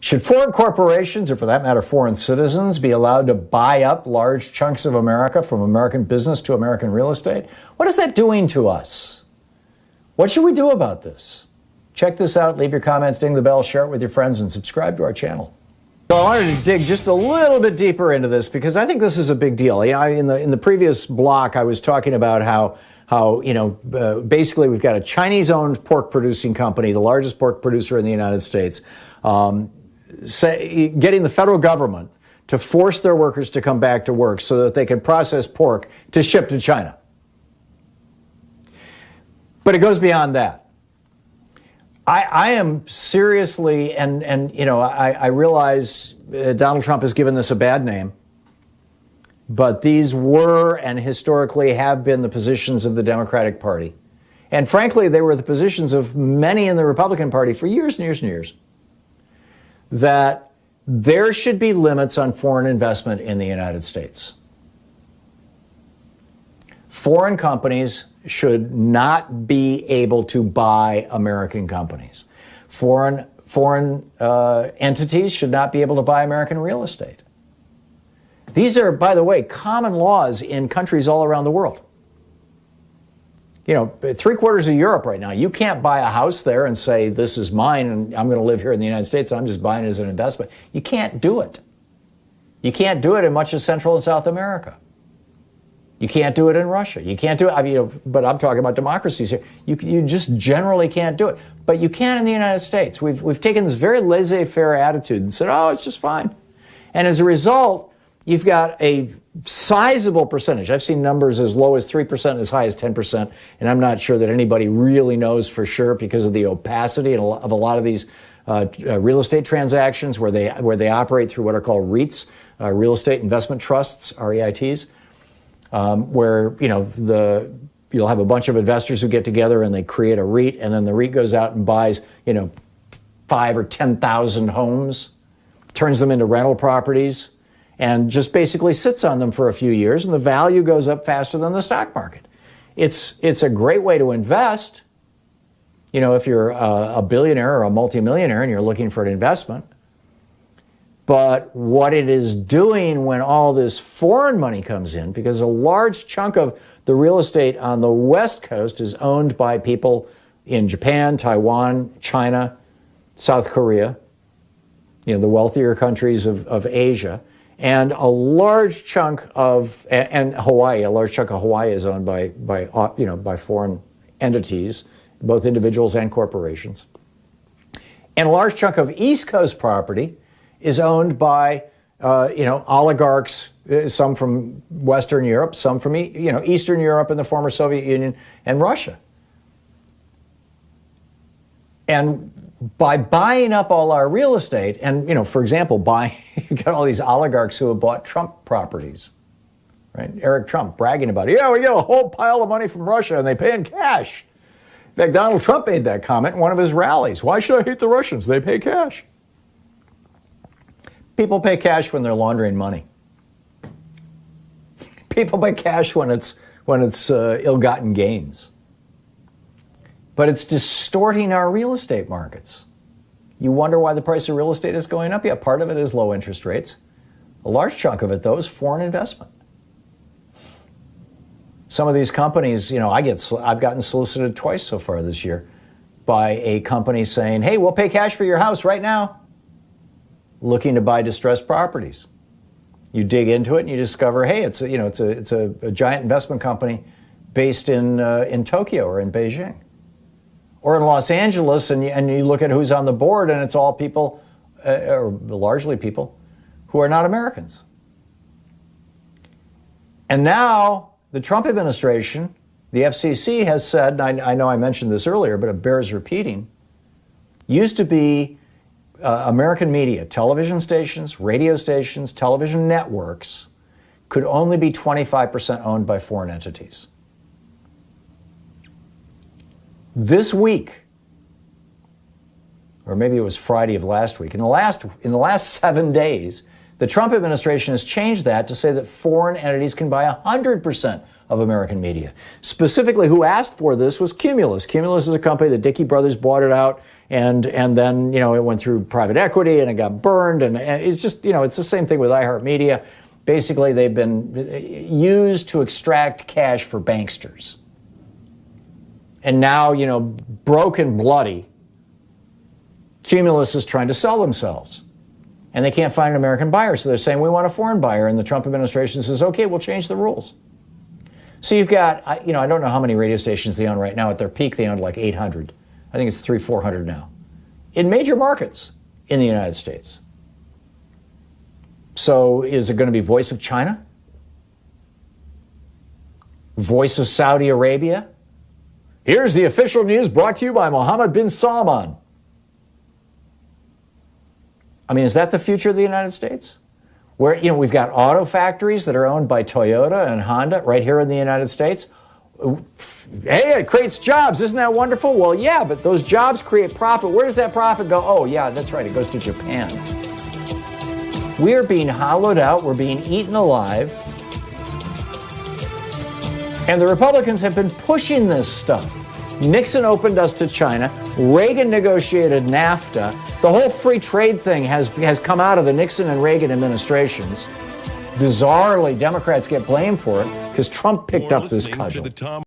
Should foreign corporations, or for that matter, foreign citizens, be allowed to buy up large chunks of America, from American business to American real estate? What is that doing to us? What should we do about this? Check this out. Leave your comments, ding the bell, share it with your friends, and subscribe to our channel. So I wanted to dig just a little bit deeper into this because I think this is a big deal. You know, in the previous block, I was talking about how basically we've got a Chinese-owned pork producing company, the largest pork producer in the United States, getting the federal government to force their workers to come back to work so that they can process pork to ship to China. But it goes beyond that. I am seriously, and you know, I realize Donald Trump has given this a bad name, but these were and historically have been the positions of the Democratic Party. And frankly, they were the positions of many in the Republican Party for years and years and years, that there should be limits on foreign investment in the United States. Foreign companies should not be able to buy American companies. Foreign entities should not be able to buy American real estate. These are, by the way, common laws in countries all around the world. You know, 3/4 of Europe right now, you can't buy a house there and say, this is mine and I'm going to live here in the United States and I'm just buying it as an investment. You can't do it. You can't do it in much of Central and South America. You can't do it in Russia. You can't do it, I mean, but I'm talking about democracies here. You just generally can't do it. But you can in the United States. We've taken this very laissez-faire attitude and said, oh, it's just fine. And as a result, you've got a sizable percentage. I've seen numbers as low as 3%, as high as 10%, and I'm not sure that anybody really knows for sure because of the opacity of a lot of these real estate transactions where they operate through what are called REITs, real estate investment trusts, REITs. Where, you know, you'll have a bunch of investors who get together and they create a REIT, and then the REIT goes out and buys, you know, 5,000 or 10,000 homes, turns them into rental properties, and just basically sits on them for a few years, and the value goes up faster than the stock market. It's a great way to invest, you know, if you're a billionaire or a multimillionaire and you're looking for an investment. But what it is doing when all this foreign money comes in, because a large chunk of the real estate on the West Coast is owned by people in Japan, Taiwan, China, South Korea, you know, the wealthier countries of Asia, and a large chunk of, and Hawaii, a large chunk of Hawaii is owned by foreign entities, both individuals and corporations. And a large chunk of East Coast property is owned by, oligarchs, some from Western Europe, some from, Eastern Europe and the former Soviet Union and Russia. And by buying up all our real estate, and, for example, you got all these oligarchs who have bought Trump properties, right? Eric Trump bragging about it. Yeah, we get a whole pile of money from Russia and they pay in cash. In fact, Donald Trump made that comment in one of his rallies. Why should I hate the Russians? They pay cash. People pay cash when they're laundering money. People pay cash when it's ill-gotten gains. But it's distorting our real estate markets. You wonder why the price of real estate is going up? Yeah, part of it is low interest rates. A large chunk of it, though, is foreign investment. Some of these companies, I've gotten solicited twice so far this year by a company saying, hey, we'll pay cash for your house right now, looking to buy distressed properties. You dig into it and you discover, hey, it's a giant investment company based in Tokyo or in Beijing, or in Los Angeles, and you look at who's on the board, and it's all people, or largely people, who are not Americans. And now the Trump administration, the FCC has said, and I know I mentioned this earlier, but it bears repeating, used to be American media, television stations, radio stations, television networks could only be 25% owned by foreign entities. This week, or maybe it was Friday of last week, in the last 7 days, the Trump administration has changed that to say that foreign entities can buy 100% of American media. Specifically, who asked for this was Cumulus. Cumulus is a company that Dickey Brothers bought it out, And then, it went through private equity and it got burned. And it's just, it's the same thing with iHeartMedia. Basically, they've been used to extract cash for banksters. And now, broken, bloody, Cumulus is trying to sell themselves. And they can't find an American buyer. So they're saying, we want a foreign buyer. And the Trump administration says, okay, we'll change the rules. So you've got, I don't know how many radio stations they own right now. At their peak, they owned like 800. I think it's 400 now. In major markets in the United States. So is it going to be Voice of China? Voice of Saudi Arabia? Here's the official news brought to you by Mohammed bin Salman. I mean, is that the future of the United States? Where, we've got auto factories that are owned by Toyota and Honda right here in the United States. Hey, it creates jobs. Isn't that wonderful? Well, yeah, but those jobs create profit. Where does that profit go? Oh, yeah, that's right. It goes to Japan. We are being hollowed out. We're being eaten alive. And the Republicans have been pushing this stuff. Nixon opened us to China. Reagan negotiated NAFTA. The whole free trade thing has come out of the Nixon and Reagan administrations. Bizarrely, Democrats get blamed for it because Trump picked up this cudgel.